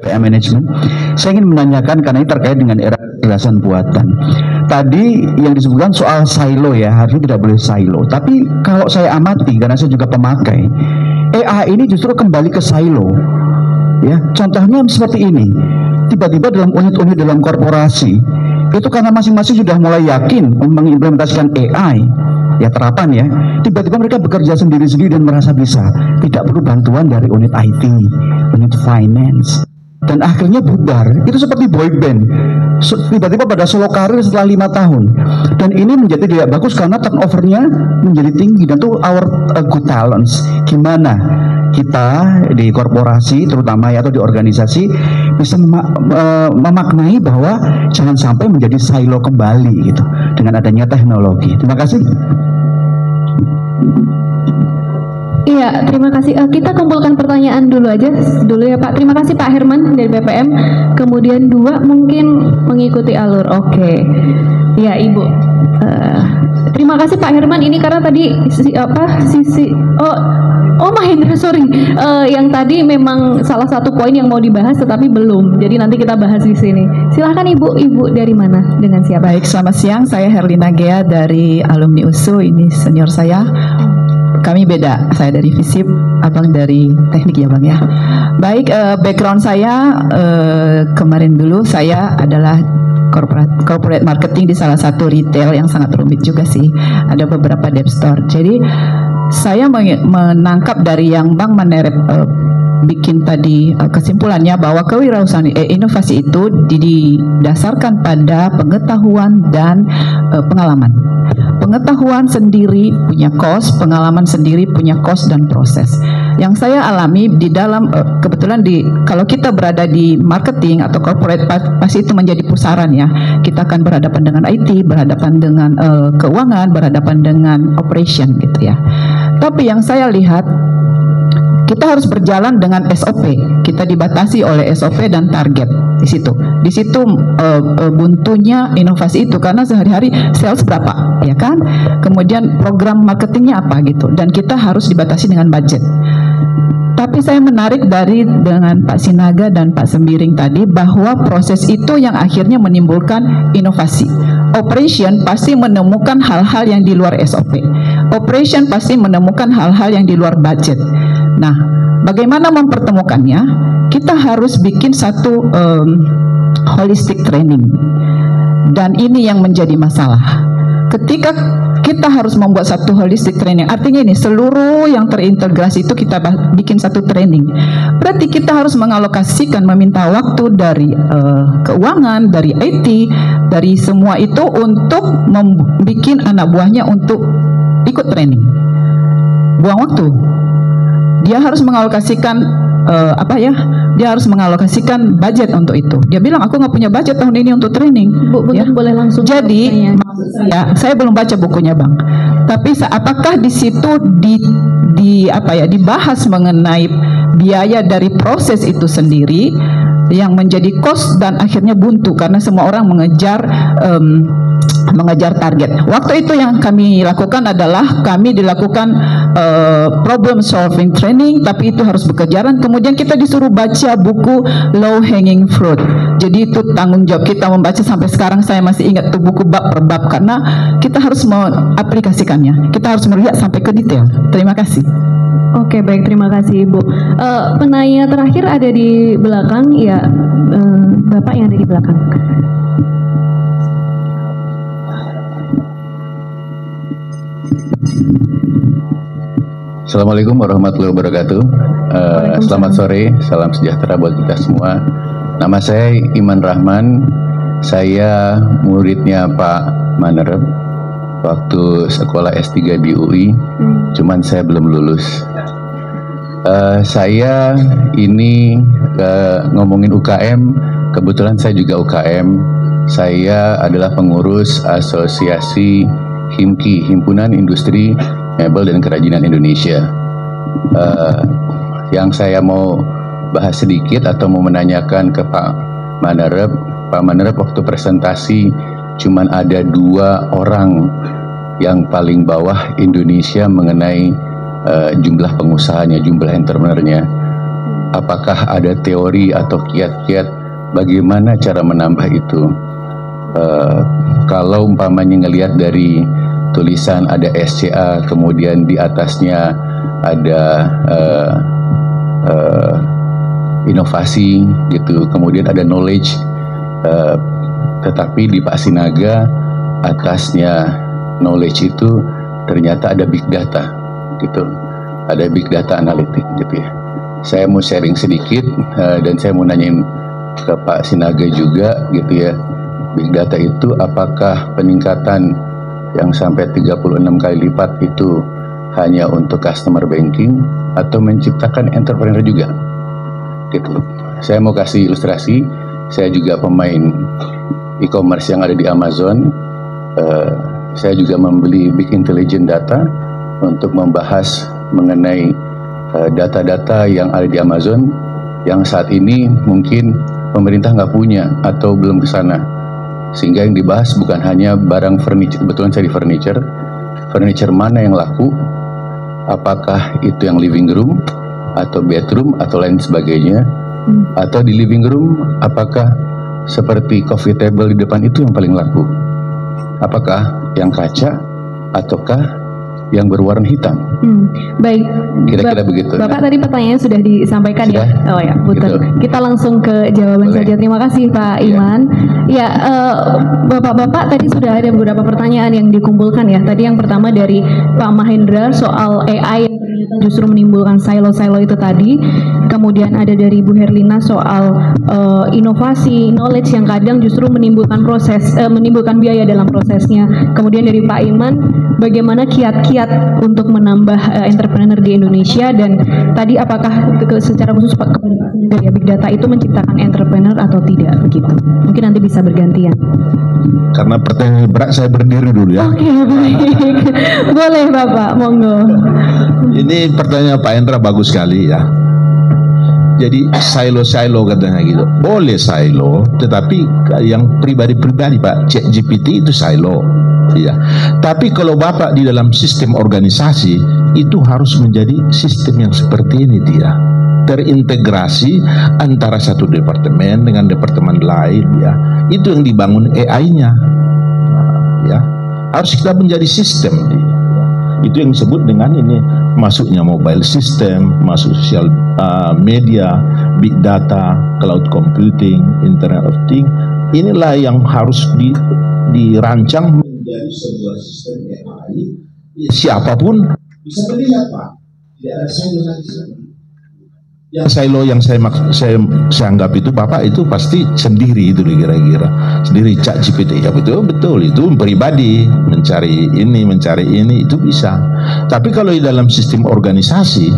PM Management. Saya ingin menanyakan karena ini terkait dengan era kecerdasan buatan. Tadi yang disebutkan soal silo ya, harusnya tidak boleh silo. Tapi kalau saya amati, karena saya juga pemakai, AI ini justru kembali ke silo. Ya, contohnya seperti ini. Tiba-tiba dalam unit-unit dalam korporasi, itu karena masing-masing sudah mulai yakin mengimplementasikan AI, ya terapan ya, tiba-tiba mereka bekerja sendiri-sendiri dan merasa bisa, tidak perlu bantuan dari unit IT, unit finance, dan akhirnya bubar. Itu seperti boy band, tiba-tiba pada solo karir setelah 5 tahun, dan ini menjadi tidak bagus karena turnovernya menjadi tinggi. Dan itu our good talents. Gimana kita di korporasi terutama ya, atau di organisasi bisa memaknai bahwa jangan sampai menjadi silo kembali gitu dengan adanya teknologi. Terima kasih. Iya, terima kasih. Kita kumpulkan pertanyaan dulu ya Pak. Terima kasih Pak Herman dari BPM. Kemudian 2 mungkin mengikuti alur. Oke. Ya Ibu. Terima kasih Pak Herman. Ini karena tadi Mahendra, sorry. Yang tadi memang salah satu poin yang mau dibahas tetapi belum. Jadi nanti kita bahas di sini. Silahkan Ibu. Ibu dari mana? Dengan siapa? Baik, selamat siang. Saya Herlina Gea dari alumni USU. Ini senior saya. Kami beda, saya dari FISIP, abang dari teknik ya bang ya. Baik, background saya kemarin dulu saya adalah corporate marketing di salah satu retail yang sangat rumit juga sih. Ada beberapa debt store. Jadi saya menangkap dari yang Bang Manerep bikin tadi kesimpulannya bahwa kewirausahaan inovasi itu didasarkan pada pengetahuan dan pengalaman. Pengetahuan sendiri punya cost, pengalaman sendiri punya cost dan proses. Yang saya alami di dalam kebetulan kalau kita berada di marketing atau corporate pasti itu menjadi pusaran ya. Kita akan berhadapan dengan IT, berhadapan dengan keuangan, berhadapan dengan operation gitu ya. Tapi yang saya lihat kita harus berjalan dengan SOP. Kita dibatasi oleh SOP dan target di situ. Di situ buntunya inovasi itu karena sehari-hari sales berapa, ya kan? Kemudian program marketingnya apa gitu. Dan kita harus dibatasi dengan budget. Tapi saya menarik dengan Pak Sinaga dan Pak Sembiring tadi bahwa proses itu yang akhirnya menimbulkan inovasi. Operation pasti menemukan hal-hal yang di luar SOP. Operation pasti menemukan hal-hal yang di luar budget. Nah, bagaimana mempertemukannya? Kita harus bikin satu holistic training. Dan ini yang menjadi masalah. Ketika kita harus membuat satu holistic training, artinya ini seluruh yang terintegrasi itu kita bikin satu training. Berarti kita harus mengalokasikan, meminta waktu dari keuangan, dari IT, dari semua itu untuk membuat anak buahnya untuk ikut training. Buang waktu. Dia harus mengalokasikan dia harus mengalokasikan budget untuk itu. Dia bilang aku nggak punya budget tahun ini untuk training. Bu, ya? Boleh langsung. Jadi maksud saya belum baca bukunya bang. Tapi apakah di situ dibahas mengenai biaya dari proses itu sendiri yang menjadi cost dan akhirnya buntu karena semua orang mengejar target. Waktu itu yang kami lakukan adalah kami dilakukan problem solving training, tapi itu harus berkejaran. Kemudian kita disuruh baca buku low hanging fruit. Jadi itu tanggung jawab kita membaca. Sampai sekarang saya masih ingat tuh buku bab per bab karena kita harus mengaplikasikannya. Kita harus melihat sampai ke detail. Terima kasih. Oke, baik, terima kasih Ibu. Penanya terakhir ada di belakang, ya, Bapak yang ada di belakang. Assalamualaikum warahmatullahi wabarakatuh. Selamat sore, salam sejahtera buat kita semua. Nama saya Iman Rahman. Saya muridnya Pak Manerep waktu sekolah S3 di UI. Cuman saya belum lulus. Saya ini ngomongin UKM. Kebetulan saya juga UKM. Saya adalah pengurus asosiasi HIMKI, Himpunan Industri Mebel dan Kerajinan Indonesia. Yang saya mau bahas sedikit atau mau menanyakan ke Pak Manerep. Pak Manerep waktu presentasi cuman ada 2 orang yang paling bawah Indonesia mengenai jumlah pengusahanya, jumlah entrepreneurnya. apakah ada teori atau kiat-kiat bagaimana cara menambah itu? Kalau umpamanya ngelihat dari tulisan ada SCA, kemudian di atasnya ada inovasi gitu, kemudian ada knowledge, tetapi di Pak Sinaga atasnya knowledge itu ternyata ada big data gitu, ada big data analitik gitu ya. Saya mau sharing sedikit dan saya mau nanyain ke Pak Sinaga juga gitu ya, big data itu apakah peningkatan yang sampai 36 kali lipat itu hanya untuk customer banking atau menciptakan entrepreneur juga gitu. Saya mau kasih ilustrasi, saya juga pemain e-commerce yang ada di Amazon. Saya juga membeli Big Intelligent Data untuk membahas mengenai data-data yang ada di Amazon yang saat ini mungkin pemerintah nggak punya atau belum ke sana. Sehingga yang dibahas bukan hanya barang furniture, kebetulan saya di furniture mana yang laku, apakah itu yang living room atau bedroom atau lain sebagainya, atau di living room apakah seperti coffee table di depan itu yang paling laku, apakah yang kaca ataukah yang berwarna hitam. Baik, kira-kira begitu. Bapak tadi pertanyaannya sudah disampaikan sudah? Ya. Oh ya, betul. Gitu. Kita langsung ke jawaban saja. Terima kasih Pak Iman. Ya, Bapak-bapak tadi sudah ada beberapa pertanyaan yang dikumpulkan ya. Tadi yang pertama dari Pak Mahendra soal AI yang justru menimbulkan silo-silo itu tadi. Kemudian ada dari Bu Herlina soal inovasi, knowledge yang kadang justru menimbulkan menimbulkan biaya dalam prosesnya. Kemudian dari Pak Iman, bagaimana kiat-kiat untuk menambah entrepreneur di Indonesia, dan tadi apakah secara khusus kepada Pak Sinaga ya, big data itu menciptakan entrepreneur atau tidak begitu? Mungkin nanti bisa bergantian. Karena pertanyaan berat, saya berdiri dulu ya. Oke, baik. Boleh Bapak, monggo. Ini pertanyaan Pak Hendra bagus sekali ya. Jadi silo-silo katanya gitu. Boleh silo, tetapi yang pribadi-pribadi Pak, ChatGPT itu silo. Ya. Tapi kalau Bapak di dalam sistem organisasi itu harus menjadi sistem yang seperti ini dia. Terintegrasi antara satu departemen dengan departemen lain ya. Itu yang dibangun AI-nya. Ya. Harus kita menjadi sistem dia. Itu yang disebut dengan ini masuknya mobile system, masuk sosial media, big data, cloud computing, Internet of Things. Inilah yang harus dirancang menjadi sebuah sistem AI. Siapapun bisa melihat Pak. Tidak ada silo lagi. Yang silo yang saya anggap itu Bapak itu pasti sendiri itu kira-kira sendiri ChatGPT ya, betul itu pribadi mencari ini itu bisa. Tapi kalau di dalam sistem organisasi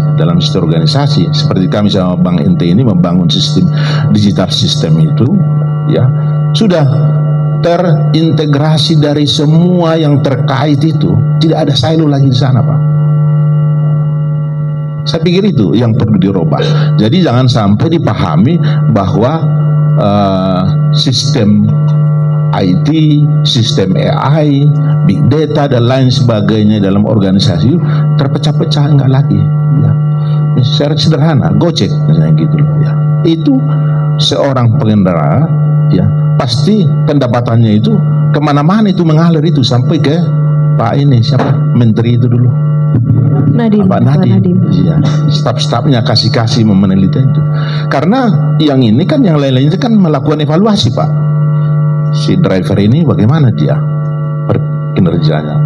seperti kami sama Bang Ente ini membangun sistem digital sistem itu ya sudah terintegrasi dari semua yang terkait itu, tidak ada silo lagi di sana Pak. Saya pikir itu yang perlu dirubah. Jadi jangan sampai dipahami bahwa sistem IT, sistem AI, big data dan lain sebagainya dalam organisasi terpecah-pecah, enggak lagi. Ya. Secara sederhana, Gojek misalnya gitu ya. Itu seorang pengendara ya pasti pendapatannya itu kemana-mana itu mengalir itu sampai ke Pak ini siapa menteri itu dulu. Nadiem. Pak Nadiem. Iya, staf-stafnya kasih meneliti itu. Karena yang ini kan yang lain-lainnya kan melakukan evaluasi Pak. Si driver ini bagaimana dia kinerjanya,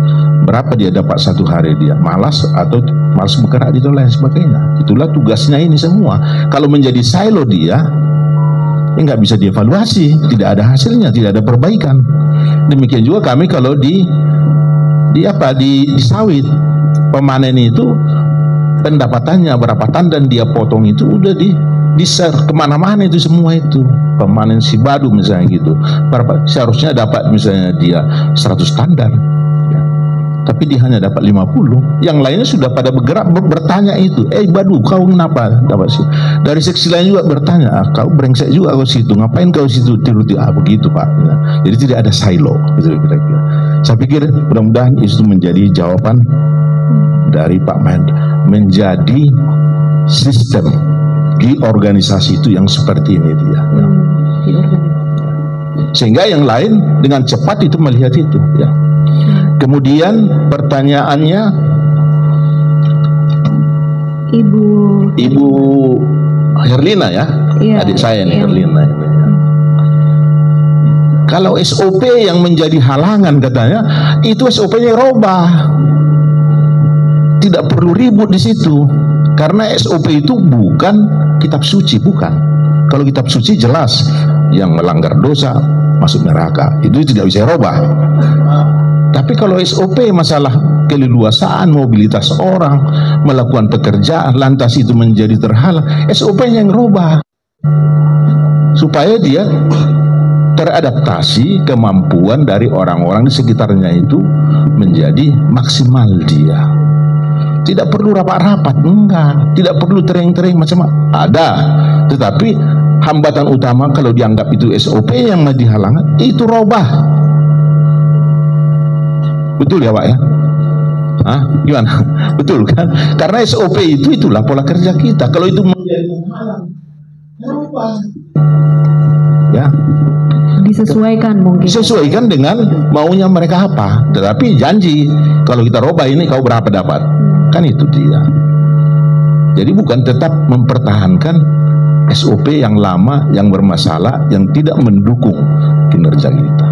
berapa dia dapat satu hari, dia malas atau malas bergerak itu lain sebagainya. Itulah tugasnya ini semua. Kalau menjadi silo dia nggak bisa dievaluasi, tidak ada hasilnya, tidak ada perbaikan. Demikian juga kami kalau di sawit pemanen itu pendapatannya berapa tandan dia potong itu udah di share kemana-mana itu semua itu. Pemanen si Badu misalnya gitu, berapa seharusnya dapat misalnya dia 100 tandan ya. Tapi dia hanya dapat 50. Yang lainnya sudah pada bergerak bertanya itu, Badu kau kenapa dapat sih? Dari seksi lain juga bertanya, kau brengsek juga kau situ, ngapain kau situ tiru-tiru begitu Pak ya. Jadi tidak ada silo gitu kira-kira. Saya pikir mudah-mudahan itu menjadi jawaban dari Pak Mahendra, menjadi sistem di organisasi itu yang seperti ini dia. Ya. Sehingga yang lain dengan cepat itu melihat itu. Ya. Kemudian pertanyaannya, Ibu Herlina ya, adik saya nih Herlina ini. Ya. Kalau SOP yang menjadi halangan katanya, itu SOP-nya robah. Tidak perlu ribut di situ. Karena SOP itu bukan kitab suci, bukan. Kalau kitab suci jelas yang melanggar dosa masuk neraka. Itu tidak bisa robah. Tapi kalau SOP masalah keleluasaan mobilitas orang melakukan pekerjaan lantas itu menjadi terhalang, SOP-nya yang robah. Supaya dia teradaptasi kemampuan dari orang-orang di sekitarnya itu menjadi maksimal dia. Tidak perlu rapat-rapat, enggak. Tidak perlu tering-tering macam ada. Tetapi hambatan utama kalau dianggap itu SOP yang dihalangan, itu robah. Betul ya Pak ya? Hah? Gimana? Betul kan? Karena SOP itu itulah pola kerja kita. Kalau itu menjadi halang, robah. Ya. Disesuaikan mungkin. Disesuaikan dengan maunya mereka apa. Tetapi janji kalau kita robah ini kau berapa dapat. Kan itu dia. Jadi bukan tetap mempertahankan SOP yang lama, yang bermasalah, yang tidak mendukung kinerja kita.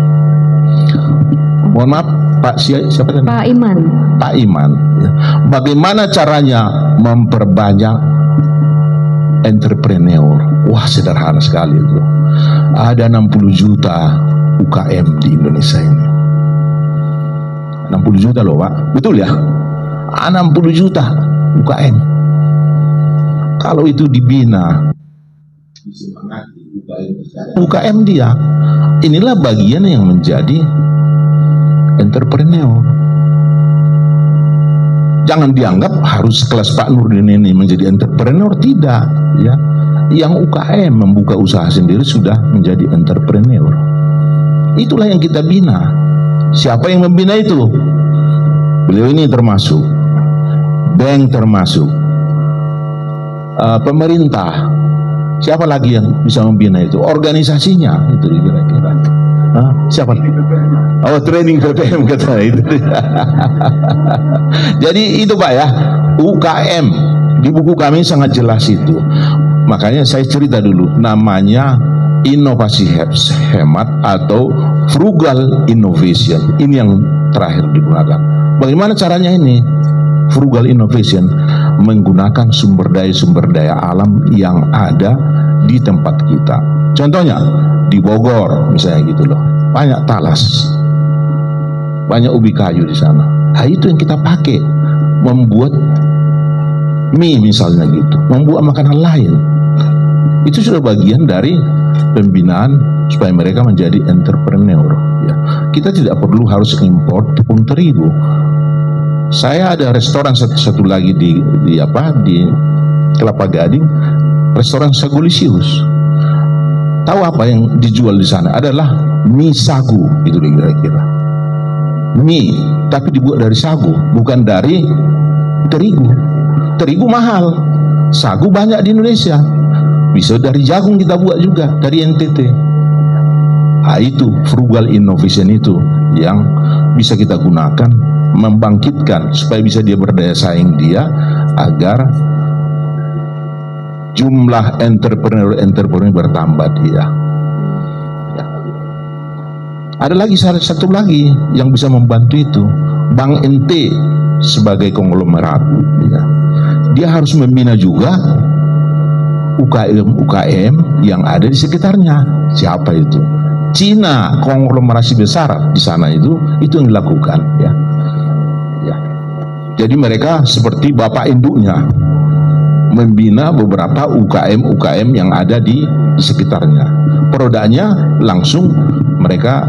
Mohon maaf Pak, siapa tadi? Pak Iman. Pak Iman. Ya. Bagaimana caranya memperbanyak entrepreneur? Wah, sederhana sekali itu. Ada 60 juta UKM di Indonesia ini. 60 juta loh Pak. Betul ya? 60 juta UKM. Kalau itu dibina, UKM dia, inilah bagian yang menjadi entrepreneur. Jangan dianggap harus kelas Pak Nurdin ini menjadi entrepreneur, tidak ya. Yang UKM membuka usaha sendiri sudah menjadi entrepreneur. Itulah yang kita bina. Siapa yang membina itu? Beliau ini termasuk, bank termasuk, pemerintah. Siapa lagi yang bisa membina itu? Organisasinya itu kira-kira. Siapa? Oh, training PPM kata itu. Jadi itu Pak ya, UKM di buku kami sangat jelas itu. Makanya saya cerita dulu, namanya inovasi hemat atau frugal innovation. Ini yang terakhir digunakan. Bagaimana caranya ini? Frugal innovation menggunakan sumber daya alam yang ada di tempat kita. Contohnya di Bogor misalnya gitu loh, banyak talas, banyak ubi kayu di sana. Nah, itu yang kita pakai membuat mie misalnya gitu, membuat makanan lain. Itu sudah bagian dari pembinaan supaya mereka menjadi entrepreneur. Ya. Kita tidak perlu harus import tepung terigu. Saya ada restoran satu lagi di Kelapa Gading, restoran Sagulisius. Tahu apa yang dijual di sana? Adalah mie sagu, itu kira-kira. Mie, tapi dibuat dari sagu, bukan dari terigu. Terigu mahal, sagu banyak di Indonesia. Bisa dari jagung kita buat juga, dari NTT. Nah, itu frugal innovation itu yang bisa kita gunakan, membangkitkan supaya bisa dia berdaya saing dia, agar jumlah entrepreneur bertambah dia. Ya. Ada lagi satu lagi yang bisa membantu itu, Bank NT sebagai konglomerat. Ya. Dia harus membina juga UKM yang ada di sekitarnya. Siapa itu? Cina, konglomerasi besar di sana itu yang dilakukan. Ya. Ya. Jadi mereka seperti bapak induknya membina beberapa UKM yang ada di sekitarnya. Produknya langsung mereka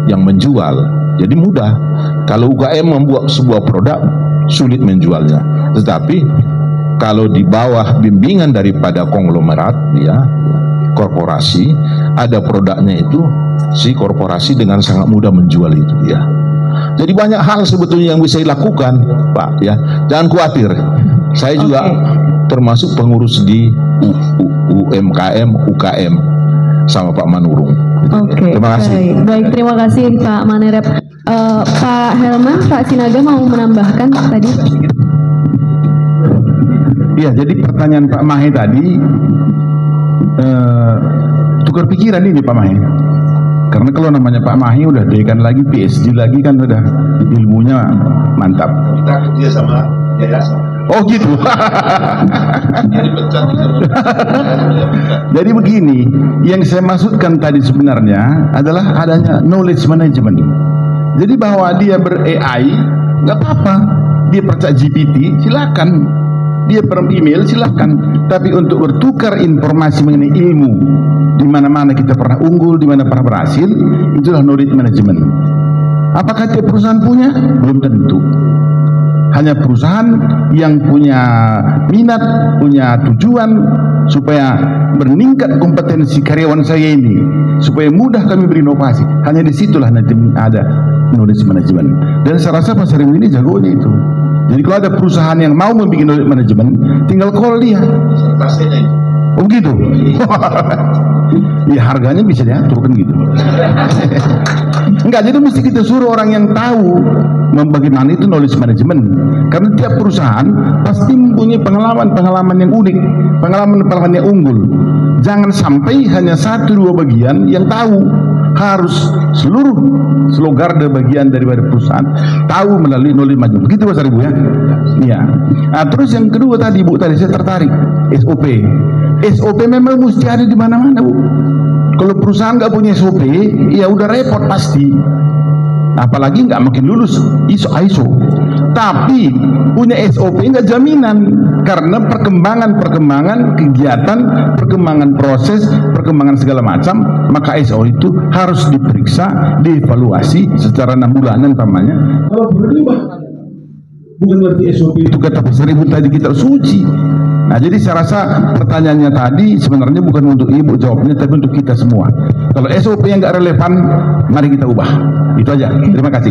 yang menjual. Jadi mudah. Kalau UKM membuat sebuah produk sulit menjualnya. Tetapi kalau di bawah bimbingan daripada konglomerat ya, korporasi, ada produknya itu, si korporasi dengan sangat mudah menjual itu ya. Jadi banyak hal sebetulnya yang bisa dilakukan, Pak ya. Jangan khawatir. Saya juga termasuk pengurus di UMKM, UKM sama Pak Manurung. Oke, Terima kasih. Baik, terima kasih Pak Manerep. Pak Helman, Pak Sinaga mau menambahkan tadi? Iya, jadi pertanyaan Pak Mahe tadi tukar pikiran ini Pak Mahe. Karena kalau namanya Pak Mahe udah dekan lagi, PhD lagi kan udah ilmunya mantap. Kita kerja sama yayasan. Oh gitu. Jadi begini, yang saya maksudkan tadi sebenarnya adalah adanya knowledge management. Jadi bahwa dia ber-AI nggak apa-apa, dia percaya GPT silakan, dia per-email silakan. Tapi untuk bertukar informasi mengenai ilmu, di mana-mana kita pernah unggul, di mana pernah berhasil, itulah knowledge management. Apakah tiap perusahaan punya? Belum tentu. Hanya perusahaan yang punya minat, punya tujuan supaya meningkat kompetensi karyawan saya ini, supaya mudah kami berinovasi. Hanya disitulah nanti ada knowledge management. Dan saya rasa Pak Sering ini jagonya itu. Jadi kalau ada perusahaan yang mau membuat knowledge management, tinggal call dia. Oh gitu. Ya harganya bisa diatur kan gitu. Enggak, jadi mesti kita suruh orang yang tahu bagaimana itu knowledge management. Karena tiap perusahaan pasti mempunyai pengalaman-pengalaman yang unik, pengalaman-pengalaman yang unggul. Jangan sampai hanya 1-2 bagian yang tahu. Harus seluruh garda bagian daripada perusahaan tahu melalui knowledge management. Begitu Mas Ibu ya. Iya. Nah, terus yang kedua tadi Bu, tadi saya tertarik SOP. SOP memang mesti ada di mana-mana Bu. Kalau perusahaan nggak punya SOP, ya udah repot pasti. Apalagi nggak mungkin lulus ISO. Tapi punya SOP nggak jaminan, karena perkembangan kegiatan, perkembangan proses, perkembangan segala macam, maka SO itu harus diperiksa, dievaluasi secara 6 bulanan pamannya. Kalau berubah, bukan berarti SOP itu kata Pak Seribu tadi kita suci. Nah, jadi saya rasa pertanyaannya tadi sebenarnya bukan untuk Ibu jawabnya, tapi untuk kita semua. Kalau SOP yang nggak relevan, mari kita ubah. Itu aja. Terima kasih.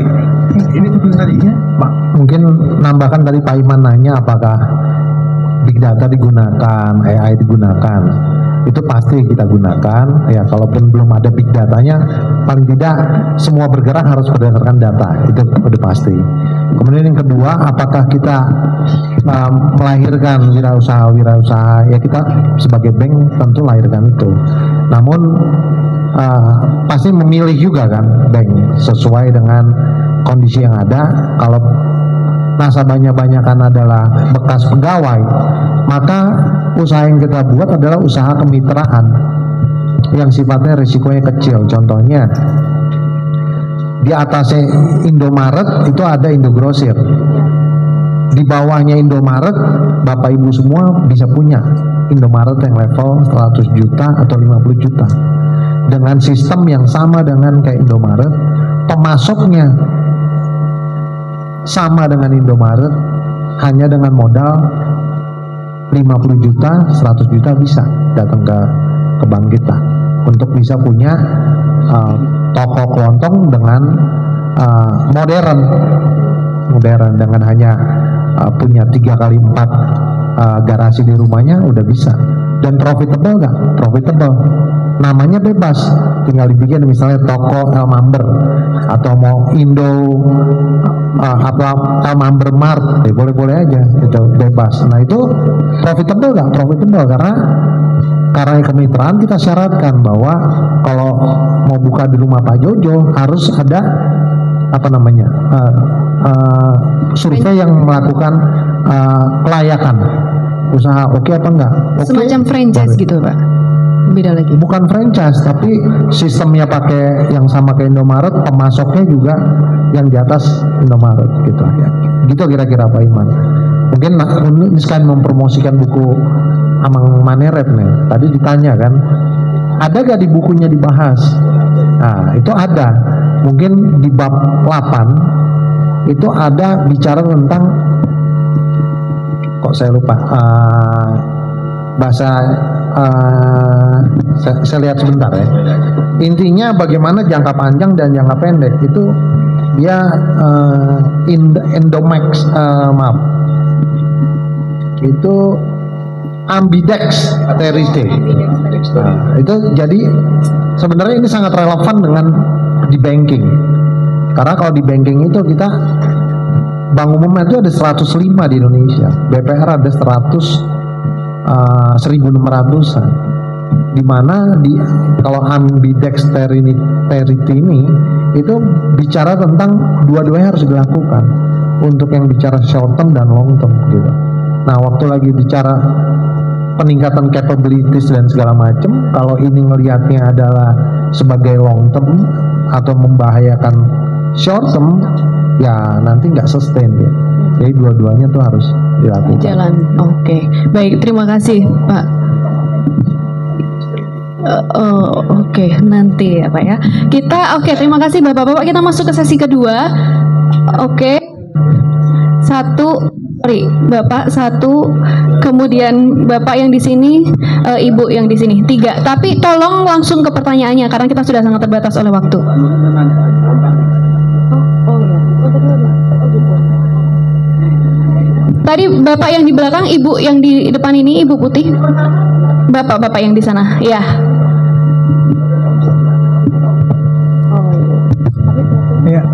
Ini tadi ya, Pak. Mungkin nambahkan dari Pak Iman nanya apakah big data digunakan, AI digunakan. Itu pasti kita gunakan. Ya, kalaupun belum ada big datanya, paling tidak semua bergerak harus berdasarkan data. Itu udah pasti. Kemudian yang kedua, apakah kita melahirkan wirausaha? Ya, kita sebagai bank tentu lahirkan itu. Namun pasti memilih juga kan bank sesuai dengan kondisi yang ada. Kalau nasabahnya banyakan adalah bekas pegawai, maka usaha yang kita buat adalah usaha kemitraan yang sifatnya risikonya kecil. Contohnya di atasnya Indomaret itu ada Indogrosir, di bawahnya Indomaret Bapak Ibu semua bisa punya Indomaret yang level 100 juta atau 50 juta dengan sistem yang sama dengan kayak Indomaret, pemasoknya sama dengan Indomaret, hanya dengan modal 50 juta, 100 juta bisa datang ke bank kita untuk bisa punya toko kelontong dengan modern dengan hanya punya 3x4 garasi di rumahnya udah bisa. Dan profitable nggak? Profitable. Namanya bebas, tinggal dibikin misalnya toko Elmamber atau mau Indo Elmamber Mart, ya boleh-boleh aja, itu bebas. Nah itu profitable nggak? Profitable karena kemitraan kita syaratkan bahwa kalau mau buka di rumah Pak Jojo harus ada survei yang melakukan kelayakan usaha, oke apa enggak? Semacam franchise gitu Pak? Beda lagi. Bukan franchise, tapi sistemnya pakai yang sama kayak Indomaret, pemasoknya juga yang di atas Indomaret gitu ya. Gitu kira-kira Pak Iman. Mungkin ini sekalian mempromosikan buku Amang Manerep nih. Tadi ditanya kan, ada gak di bukunya dibahas? Nah, itu ada. Mungkin di bab 8 itu ada bicara tentang, kok saya lupa bahasa, saya lihat sebentar ya. Intinya bagaimana jangka panjang dan jangka pendek itu dia Indomax, maaf, itu ambidexterity. Nah, itu jadi sebenarnya ini sangat relevan dengan di banking. Karena kalau di banking itu kita bank umumnya itu ada 105 di Indonesia, BPR ada 1.600-an. Di mana kalau ambidexterity ini itu bicara tentang dua-duanya harus dilakukan untuk yang bicara short term dan long term gitu. Nah, waktu lagi bicara peningkatan capabilities dan segala macam, kalau ini ngelihatnya adalah sebagai long term atau membahayakan short term, ya nanti nggak sustain ya. Jadi dua-duanya tuh harus dilakukan. Jalan, oke. Baik, terima kasih Pak. Oke, nanti ya Pak ya. Kita terima kasih Bapak-bapak. Kita masuk ke sesi kedua. Oke. Bapak satu, kemudian Bapak yang di sini, Ibu yang di sini 3. Tapi tolong langsung ke pertanyaannya karena kita sudah sangat terbatas oleh waktu. Tadi Bapak yang di belakang, Ibu yang di depan ini, Ibu putih. Bapak-bapak yang di sana, ya. Ya,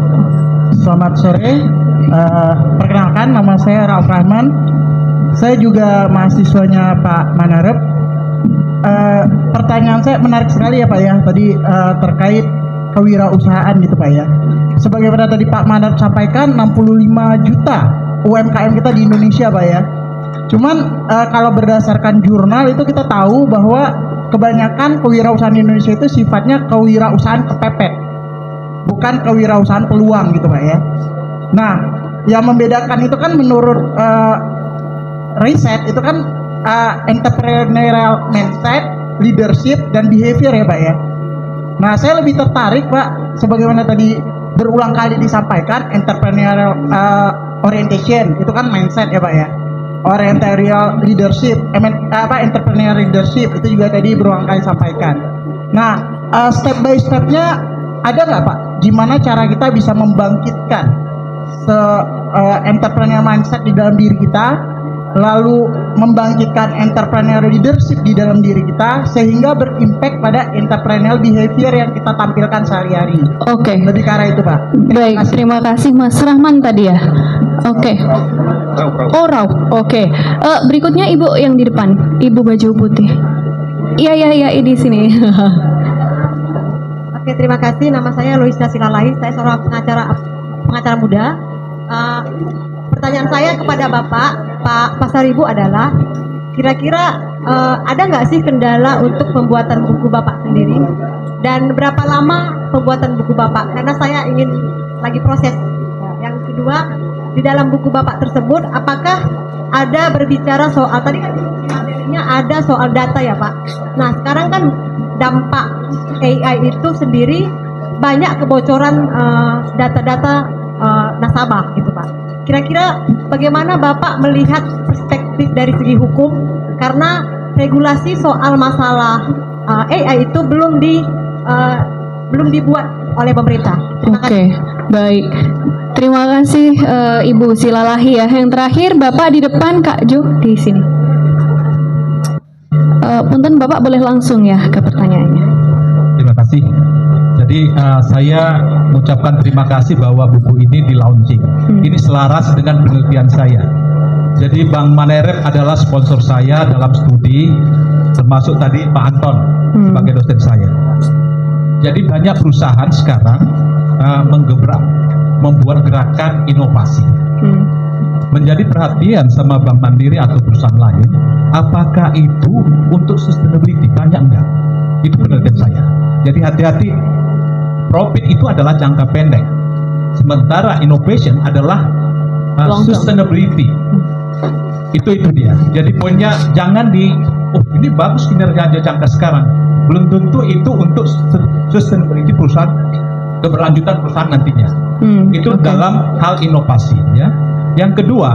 selamat sore. Perkenalkan, nama saya Rauf Rahman. Saya juga mahasiswanya Pak Manarep. Pertanyaan saya menarik sekali ya Pak ya. Tadi terkait kewirausahaan gitu Pak ya. Sebagaimana tadi Pak Manarep sampaikan, 65 juta UMKM kita di Indonesia Pak ya. Cuman kalau berdasarkan jurnal itu kita tahu bahwa kebanyakan kewirausahaan di Indonesia itu sifatnya kewirausahaan kepepet, bukan kewirausahaan peluang gitu Pak ya. Nah, yang membedakan itu kan menurut riset itu kan entrepreneurial mindset, leadership, dan behavior ya Pak ya. Nah, saya lebih tertarik Pak, sebagaimana tadi berulang kali disampaikan, entrepreneurial orientation itu kan mindset ya Pak ya. Oriental leadership, entrepreneur leadership itu juga tadi berulang kali sampaikan. Nah, step by stepnya ada nggak Pak? Gimana cara kita bisa membangkitkan entrepreneur mindset di dalam diri kita, lalu membangkitkan entrepreneur leadership di dalam diri kita, sehingga berimpact pada entrepreneurial behavior yang kita tampilkan sehari-hari. Oke. Lebih ke arah itu Pak. Baik, terima kasih Mas Rahman tadi ya. Oke. Rauf. Oke. Berikutnya Ibu yang di depan, Ibu baju putih. Iya, di sini. Oke, terima kasih. Nama saya Loisa Silalahi. Saya seorang pengacara muda. Pertanyaan saya kepada Pak Pasaribu adalah, kira-kira ada nggak sih kendala untuk pembuatan buku Bapak sendiri? Dan berapa lama pembuatan buku Bapak? Karena saya ingin lagi proses. Yang kedua, di dalam buku Bapak tersebut, apakah ada berbicara soal, tadi kan materinya ada soal data ya Pak. Nah, sekarang kan dampak AI itu sendiri banyak kebocoran data-data nasabah gitu Pak. Kira-kira bagaimana Bapak melihat perspektif dari segi hukum, karena regulasi soal masalah AI itu belum dibuat oleh pemerintah. Oke, baik. Terima kasih Ibu Silalahi ya. Yang terakhir Bapak di depan, Kak Jo di sini. Punten Bapak boleh langsung ya ke pertanyaannya. Terima kasih. Jadi saya mengucapkan terima kasih bahwa buku ini di launching. Ini selaras dengan penelitian saya. Jadi Bank Manarep adalah sponsor saya dalam studi, termasuk tadi Pak Anton sebagai dosen saya. Jadi banyak perusahaan sekarang membuat gerakan inovasi. Menjadi perhatian sama Bank Mandiri atau perusahaan lain, apakah itu untuk sustainability? Banyak enggak? Itu penelitian saya. Jadi hati-hati, profit itu adalah jangka pendek, sementara innovation adalah sustainability. Itu dia. Jadi poinnya jangan ini bagus kinerja jangka sekarang, belum tentu itu untuk sustainability perusahaan, keberlanjutan perusahaan nantinya. Itu dalam hal inovasi ya. Yang kedua,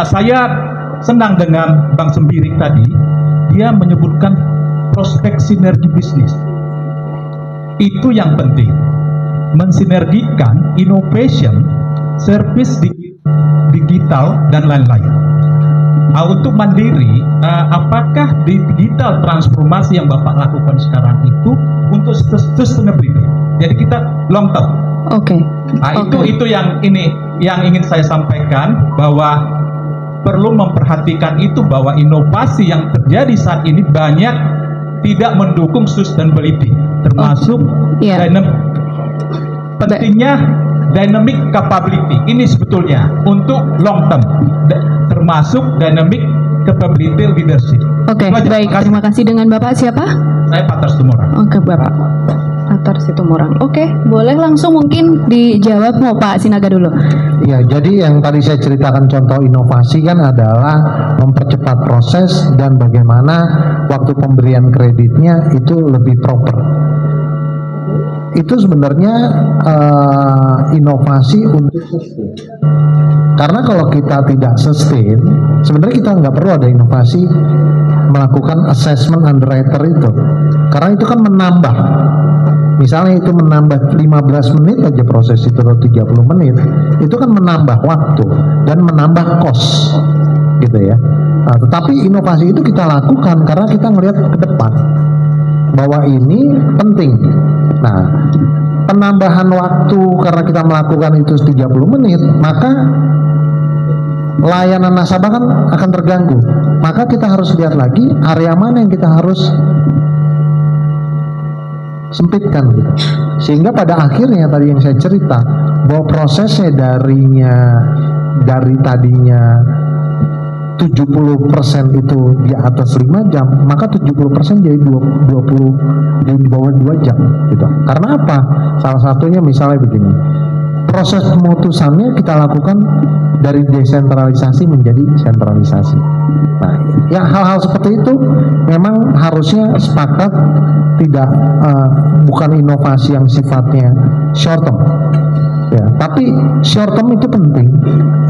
saya senang dengan Bang Sembirik tadi, dia menyebutkan prospek sinergi bisnis. Itu yang penting, mensinergikan innovation, service digital dan lain-lain. Untuk mandiri, apakah di digital transformasi yang Bapak lakukan sekarang itu untuk sustainability? Jadi kita long term. Oke. Itu yang ingin saya sampaikan, bahwa perlu memperhatikan itu, bahwa inovasi yang terjadi saat ini banyak tidak mendukung sustainability, termasuk pentingnya dynamic capability. Ini sebetulnya untuk long term, termasuk dynamic capability leadership. Oke, baik. Terima kasih. Dengan Bapak siapa? Saya Pak Tar Situmorang. Oke, Bapak Atar Situmorang. Oke, boleh langsung mungkin dijawab, mau Pak Sinaga dulu. Ya, jadi yang tadi saya ceritakan contoh inovasi kan adalah mempercepat proses dan bagaimana waktu pemberian kreditnya itu lebih proper. Itu sebenarnya inovasi untuk sustain. Karena kalau kita tidak sustain, sebenarnya kita nggak perlu ada inovasi melakukan assessment underwriter itu. Karena itu kan menambah. Misalnya itu menambah 15 menit aja proses itu atau 30 menit, itu kan menambah waktu dan menambah cost, gitu ya. Nah, tetapi inovasi itu kita lakukan karena kita melihat ke depan bahwa ini penting. Nah, penambahan waktu karena kita melakukan itu 30 menit, maka layanan nasabah kan akan terganggu. Maka kita harus lihat lagi area mana yang kita harus sempitkan gitu. Sehingga pada akhirnya tadi yang saya cerita bahwa prosesnya dari tadinya 70% itu di atas 5 jam, maka 70% jadi 20 jadi di bawah 2 jam gitu. Karena apa? Salah satunya misalnya begini. Proses pemutusannya kita lakukan dari desentralisasi menjadi sentralisasi. Nah, ya hal-hal seperti itu memang harusnya sepakat, tidak bukan inovasi yang sifatnya short term. Ya, tapi short term itu penting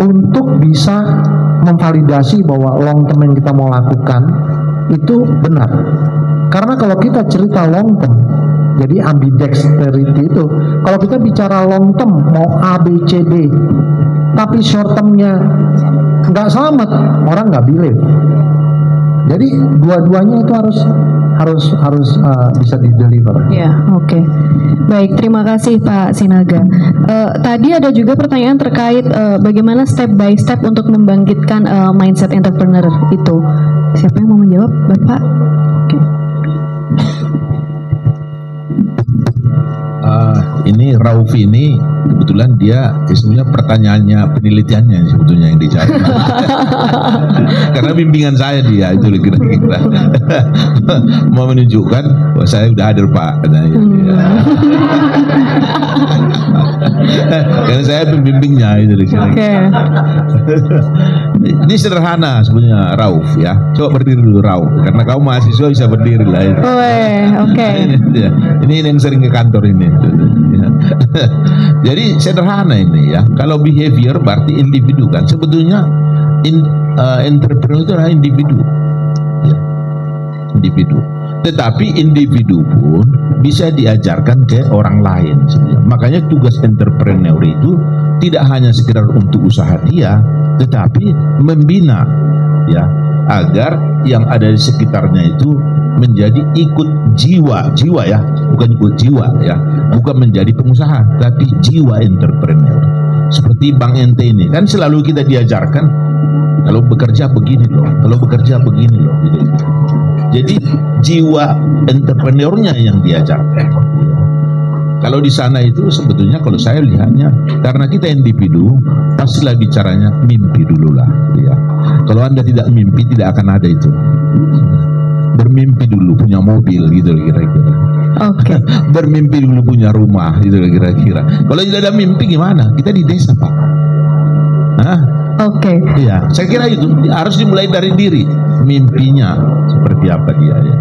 untuk bisa memvalidasi bahwa long term yang kita mau lakukan itu benar. Karena kalau kita cerita long term, jadi ambidexterity itu, kalau kita bicara long term mau A, B, C, D, tapi short termnya nggak selamat, orang nggak believe. Jadi dua-duanya itu harus bisa di-deliver. Ya, oke. Baik, terima kasih Pak Sinaga. Tadi ada juga pertanyaan terkait bagaimana step by step untuk membangkitkan mindset entrepreneur itu. Siapa yang mau menjawab, Bapak? Oke. Ini Rauf ini kebetulan dia sebenarnya pertanyaannya, penelitiannya sebetulnya yang dijawab. Karena bimbingan saya dia itu kira-kira mau menunjukkan bahwa saya udah hadir Pak. Karena saya pembimbingnya itu kira-kira. Ini sederhana sebenarnya Rauf ya. Coba berdiri dulu Rauf, karena kamu mahasiswa bisa berdiri lah. Oke. Ini yang sering ke kantor ini. Jadi sederhana ini ya. Kalau behavior berarti individu kan. Sebetulnya entrepreneur itu adalah individu. Ya. Individu. Tetapi individu pun bisa diajarkan ke orang lain sebenarnya. Makanya tugas entrepreneur itu tidak hanya sekedar untuk usaha dia, tetapi membina ya agar yang ada di sekitarnya itu menjadi ikut jiwa ya, bukan ikut jiwa ya, bukan menjadi pengusaha tapi jiwa entrepreneur. Seperti Bang Ente ini kan selalu kita diajarkan kalau bekerja begini loh, kalau bekerja begini loh gitu. Jadi jiwa entrepreneurnya yang diajarkan. Kalau di sana itu sebetulnya kalau saya lihatnya, karena kita individu, pastilah bicaranya mimpi dulu lah ya. Kalau Anda tidak mimpi, tidak akan ada itu. Bermimpi dulu punya mobil gitu kira-kira. Oke. Bermimpi dulu punya rumah gitu kira-kira. Kalau tidak ada mimpi gimana? Kita di desa Pak. Hah? Oke. Iya, saya kira itu harus dimulai dari diri. Mimpinya seperti apa dia ya.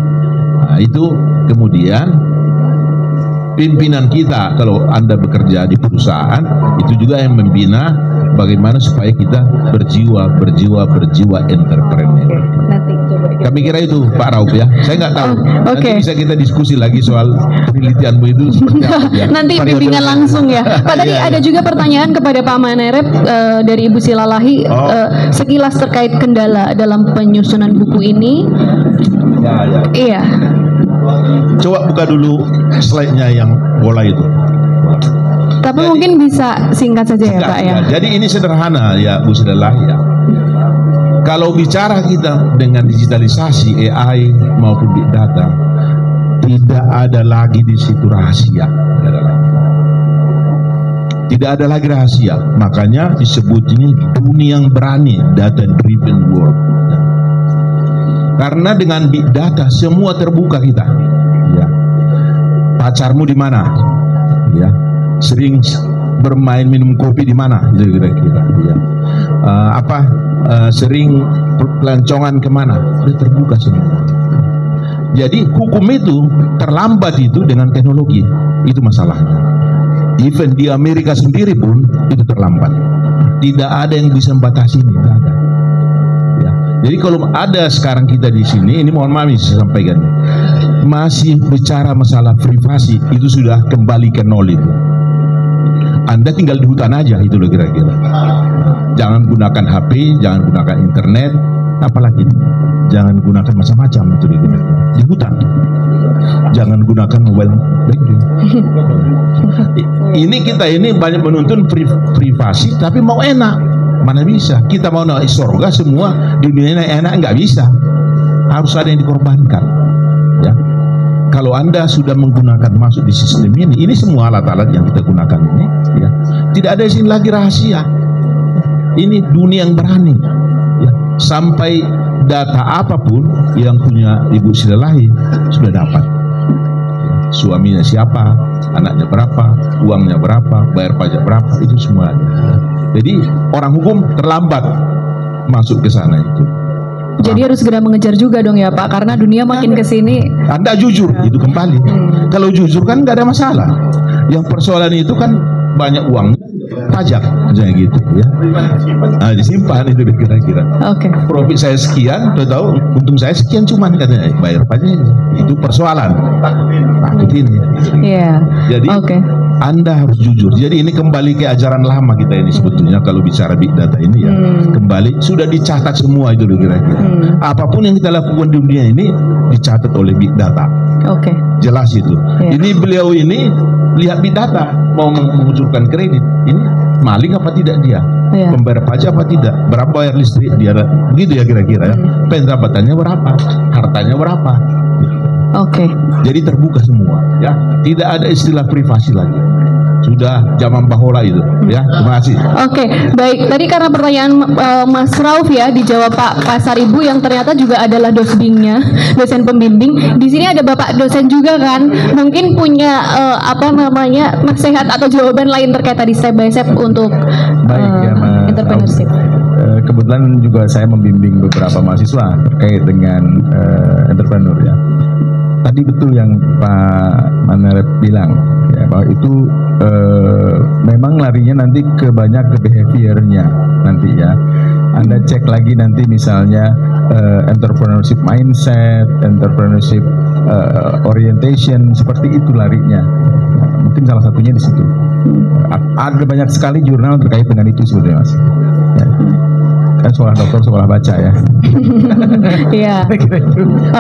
Nah, itu kemudian pimpinan kita kalau Anda bekerja di perusahaan itu juga yang membina bagaimana supaya kita berjiwa entrepreneur. Nanti coba Kami kira itu Pak Rauf ya. Saya nggak tahu. Oke. Nanti bisa kita diskusi lagi soal penelitianmu itu seperti apa ya. Nanti bimbingan langsung ya. Pak, tadi ada juga pertanyaan kepada Pak Manerep dari Ibu Silalahi sekilas terkait kendala dalam penyusunan buku ini. Ya. Iya. Coba buka dulu slide-nya yang bola itu. Tapi mungkin bisa singkat saja ya Pak ya. Jadi ini sederhana ya Bu Silalahi ya. Kalau bicara kita dengan digitalisasi AI maupun big data, tidak ada lagi di situ rahasia. Tidak ada lagi rahasia. Makanya disebut ini dunia yang berani, data driven world. Karena dengan big data semua terbuka kita. Ya. Pacarmu di mana? Ya. Sering bermain minum kopi di mana? Itu kira-kira. Ya. Sering pelancongan kemana? Sudah terbuka semua. Jadi hukum itu terlambat itu dengan teknologi. Itu masalahnya. Even di Amerika sendiri pun itu terlambat. Tidak ada yang bisa membatasi ini. Tidak ada. Ya. Jadi kalau ada sekarang kita di sini, ini mohon maaf saya sampaikan, masih bicara masalah privasi itu sudah kembali ke nol itu. Anda tinggal di hutan aja itu loh kira-kira. Jangan gunakan HP, jangan gunakan internet, apalagi jangan gunakan macam-macam itu di hutan. Jangan gunakan mobile banking. Ini banyak menuntun privasi, tapi mau enak, mana bisa? Kita mau naik surga semua di dunia ini enak, nggak bisa. Harus ada yang dikorbankan. Ya. Kalau Anda sudah menggunakan masuk di sistem ini semua alat-alat yang kita gunakan ini, ya, tidak ada sini lagi rahasia. Ini dunia yang berani. Ya. Sampai data apapun yang punya Ibu Silalahi sudah dapat. Ya. Suaminya siapa, anaknya berapa, uangnya berapa, bayar pajak berapa, itu semua. Ya. Jadi orang hukum terlambat masuk ke sana itu. Jadi harus segera mengejar juga dong ya Pak, karena dunia makin kesini. Anda jujur, itu kembali. Kalau jujur kan nggak ada masalah. Yang persoalan itu kan banyak uang, pajak, misalnya gitu ya. Nah, disimpan itu kira-kira. Oke. Profit saya sekian, tahu untung saya sekian cuman katanya bayar pajak. Itu persoalan. Takut ini. Iya. Jadi Anda harus jujur. Jadi ini kembali ke ajaran lama kita ini sebetulnya kalau bicara big data ini ya. Kembali sudah dicatat semua itu loh kira-kira. Apapun yang kita lakukan di dunia ini dicatat oleh big data. Oke. Jelas itu. Ini beliau ini lihat big data mau mengusulkan kredit. Ini maling apa tidak dia? Membayar pajak apa tidak? Berapa bayar listrik dia? Begitu ya kira-kira ya. Pendapatannya berapa? Hartanya berapa? Oke. Jadi terbuka semua ya. Tidak ada istilah privasi lagi. Sudah zaman bahola itu ya. Terima kasih. Oke, baik. Tadi karena pertanyaan Mas Rauf ya dijawab Pak Pasaribu yang ternyata juga adalah dosbingnya, dosen pembimbing. Di sini ada Bapak dosen juga kan. Mungkin punya nasihat atau jawaban lain terkait tadi step by step untuk entrepreneurship. Kebetulan juga saya membimbing beberapa mahasiswa terkait dengan entrepreneur ya. Tadi betul yang Pak Manerep bilang ya, bahwa itu memang larinya nanti ke banyak ke behaviornya nanti ya. Anda cek lagi nanti misalnya entrepreneurship mindset, entrepreneurship orientation, seperti itu larinya. Mungkin salah satunya di situ. Ada banyak sekali jurnal terkait dengan itu sebetulnya Mas. Ya. Kan sekolah dokter, sekolah baca ya. Iya.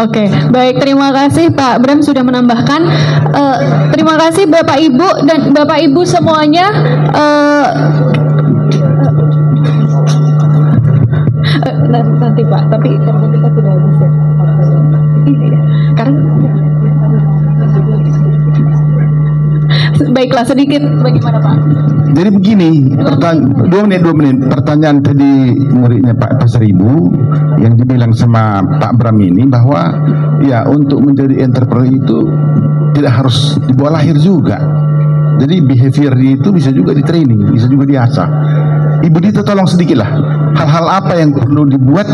Oke, baik, terima kasih Pak Bram sudah menambahkan. Terima kasih Bapak Ibu dan Bapak Ibu semuanya. Nanti Pak, tapi karena kita sudah bisa. Ini ya, karena baiklah sedikit bagaimana Pak? Jadi begini, 2 menit. Pertanyaan tadi muridnya Pak Pasaribu yang dibilang sama Pak Bram ini bahwa ya untuk menjadi entrepreneur itu tidak harus dibawa lahir juga. Jadi behavior itu bisa juga di training, bisa juga diasah. Ibu Dita tolong sedikitlah hal-hal apa yang perlu dibuat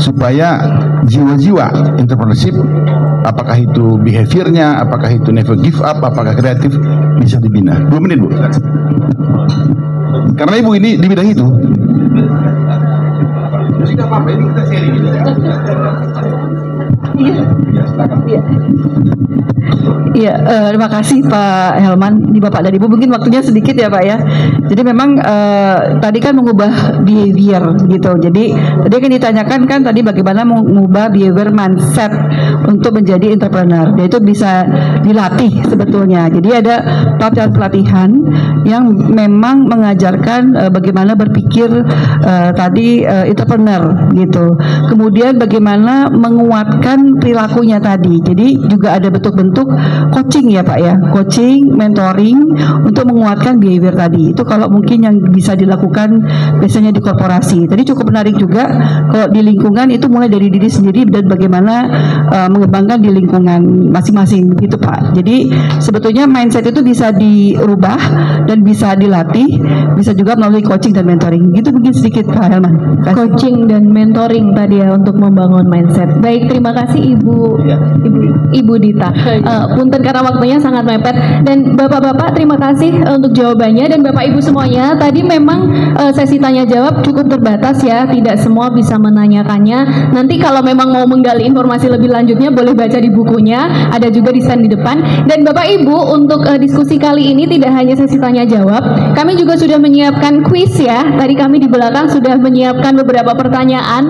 supaya jiwa-jiwa entrepreneurship, apakah itu behaviornya, apakah itu never give up, apakah kreatif, bisa dibina. 2 menit Bu. Karena Ibu ini di bidang itu. Tidak apa-apa, ini kita sharing. Iya, terima kasih Pak Helman. Ini Bapak dan Ibu mungkin waktunya sedikit ya Pak ya. Jadi memang tadi kan mengubah behavior gitu. Jadi tadi kan ditanyakan kan tadi bagaimana mengubah behavior mindset untuk menjadi entrepreneur. Dan itu bisa dilatih sebetulnya. Jadi ada pelatihan yang memang mengajarkan bagaimana berpikir tadi entrepreneur gitu. Kemudian bagaimana menguatkan perilakunya tadi. Jadi juga ada bentuk-bentuk coaching ya Pak ya, coaching, mentoring untuk menguatkan behavior tadi. Itu kalau mungkin yang bisa dilakukan biasanya di korporasi. Tadi cukup menarik juga kalau di lingkungan itu mulai dari diri sendiri dan bagaimana mengembangkan di lingkungan masing-masing gitu Pak. Jadi sebetulnya mindset itu bisa dirubah dan bisa dilatih, bisa juga melalui coaching dan mentoring. Gitu mungkin sedikit Pak Helman. Coaching dan mentoring tadi ya untuk membangun mindset. Baik, terima kasih Ibu Dita. Punten karena waktunya sangat mepet dan Bapak-bapak terima kasih untuk jawabannya dan Bapak Ibu semuanya. Tadi memang sesi tanya jawab cukup terbatas ya, tidak semua bisa menanyakannya. Nanti kalau memang mau menggali informasi lebih lanjutnya boleh baca di bukunya, ada juga di stand di depan. Dan Bapak Ibu untuk diskusi kali ini tidak hanya sesi tanya jawab, kami juga sudah menyiapkan kuis ya. Tadi kami di belakang sudah menyiapkan beberapa pertanyaan.